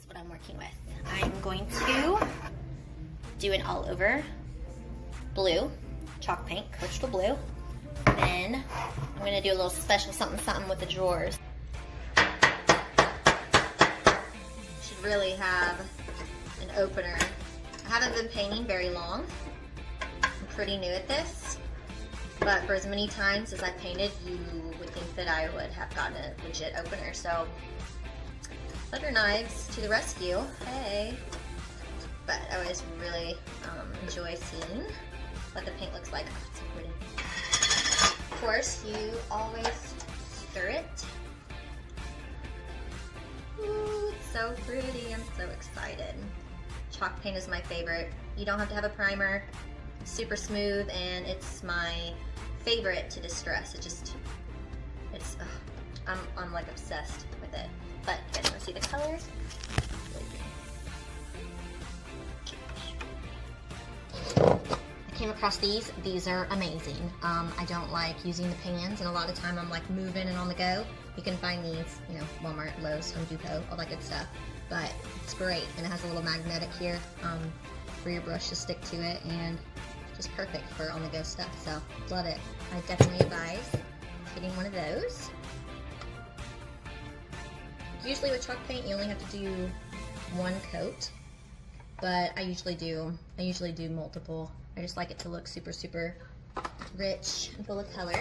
is what I'm working with. I'm going to do an all over blue, chalk paint, coastal blue. Then I'm going to do a little special something with the drawers. Should really have an opener. I haven't been painting very long. I'm pretty new at this, but for as many times as I've painted, you would think that I would have gotten a legit opener. So butter knives to the rescue. Hey. But I always really enjoy seeing what the paint looks like. Oh, it's so pretty. Of course, you always stir it. Ooh, it's so pretty. I'm so excited. Chalk paint is my favorite. You don't have to have a primer. It's super smooth, and it's my favorite to distress. I'm like obsessed with it. But you guys want to see the colors? I came across these. These are amazing. I don't like using the pans, and a lot of time I'm like moving and on the go. You can find these, you know, Walmart, Lowe's, Home Depot, all that good stuff. But it's great, and it has a little magnetic here for your brush to stick to it, and just perfect for on the go stuff. So love it. I definitely advise getting one of those. Usually with chalk paint, you only have to do one coat, but I usually do multiple. I just like it to look super, super rich and full of color.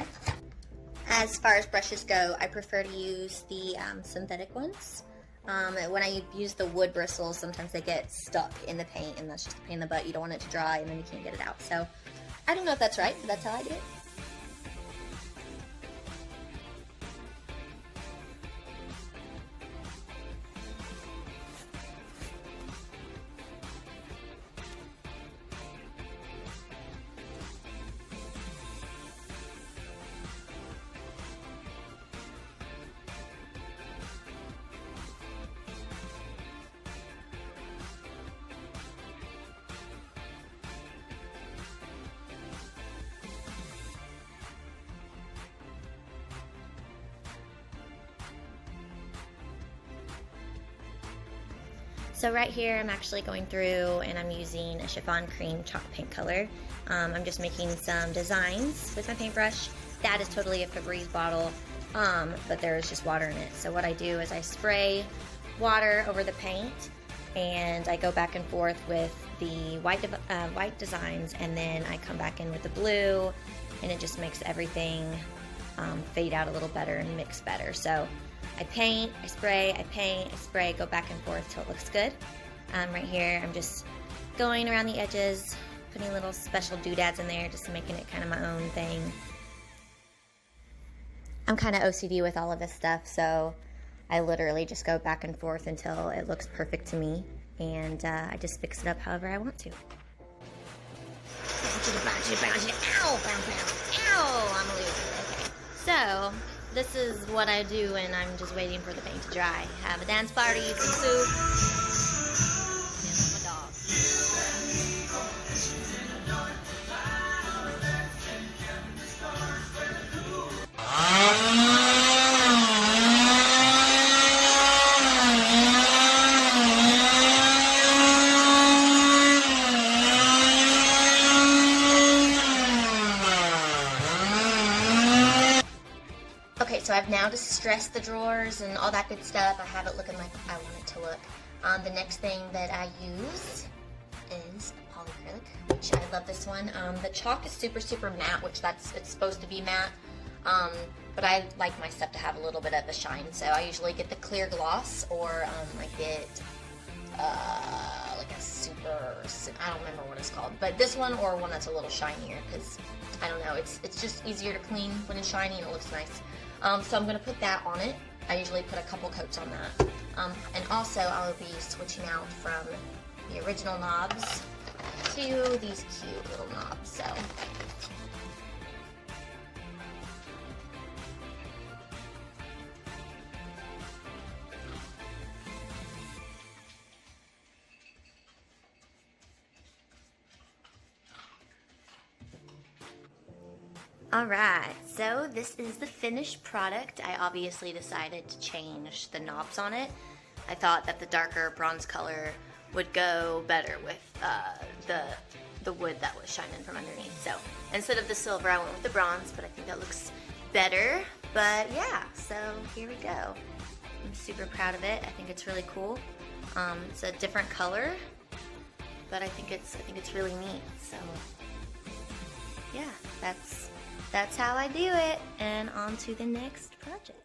As far as brushes go, I prefer to use the synthetic ones. When I use the wood bristles, sometimes they get stuck in the paint, and that's just a pain in the butt. You don't want it to dry, and then you can't get it out. So I don't know if that's right, but that's how I do it. So right here I'm actually going through and I'm using a chiffon cream chalk paint color. I'm just making some designs with my paintbrush. That is totally a Febreze bottle, but there's just water in it. So what I do is I spray water over the paint, and I go back and forth with the white designs, and then I come back in with the blue, and it just makes everything fade out a little better and mix better. So I paint, I spray, I paint, I spray, go back and forth till it looks good. Right here, I'm just going around the edges, putting little special doodads in there, just making it kind of my own thing. I'm kind of OCD with all of this stuff, so I literally just go back and forth until it looks perfect to me, and I just fix it up however I want to. Ow, ow, I'm a loser. Okay. So this is what I do when I'm just waiting for the paint to dry. Have a dance party, eat some soup, and I'm a dog. Okay, so I've now distressed the drawers and all that good stuff. I have it looking like I want it to look. The next thing that I use is polyacrylic, which I love this one. The chalk is super, super matte, which it's supposed to be matte. But I like my stuff to have a little bit of a shine, so I usually get the clear gloss, or I get like a super, I don't remember what it's called, but this one, or one that's a little shinier, because I don't know, it's just easier to clean when it's shiny and it looks nice. So I'm going to put that on it. I usually put a couple coats on that. And also I'll be switching out from the original knobs to these cute little knobs. So alright, so this is the finished product. I obviously decided to change the knobs on it. I thought that the darker bronze color would go better with the wood that was shining from underneath. So instead of the silver, I went with the bronze, but I think that looks better. But yeah, so here we go. I'm super proud of it. I think it's really cool. It's a different color, but I think it's really neat. So yeah, that's how I do it. And on to the next project.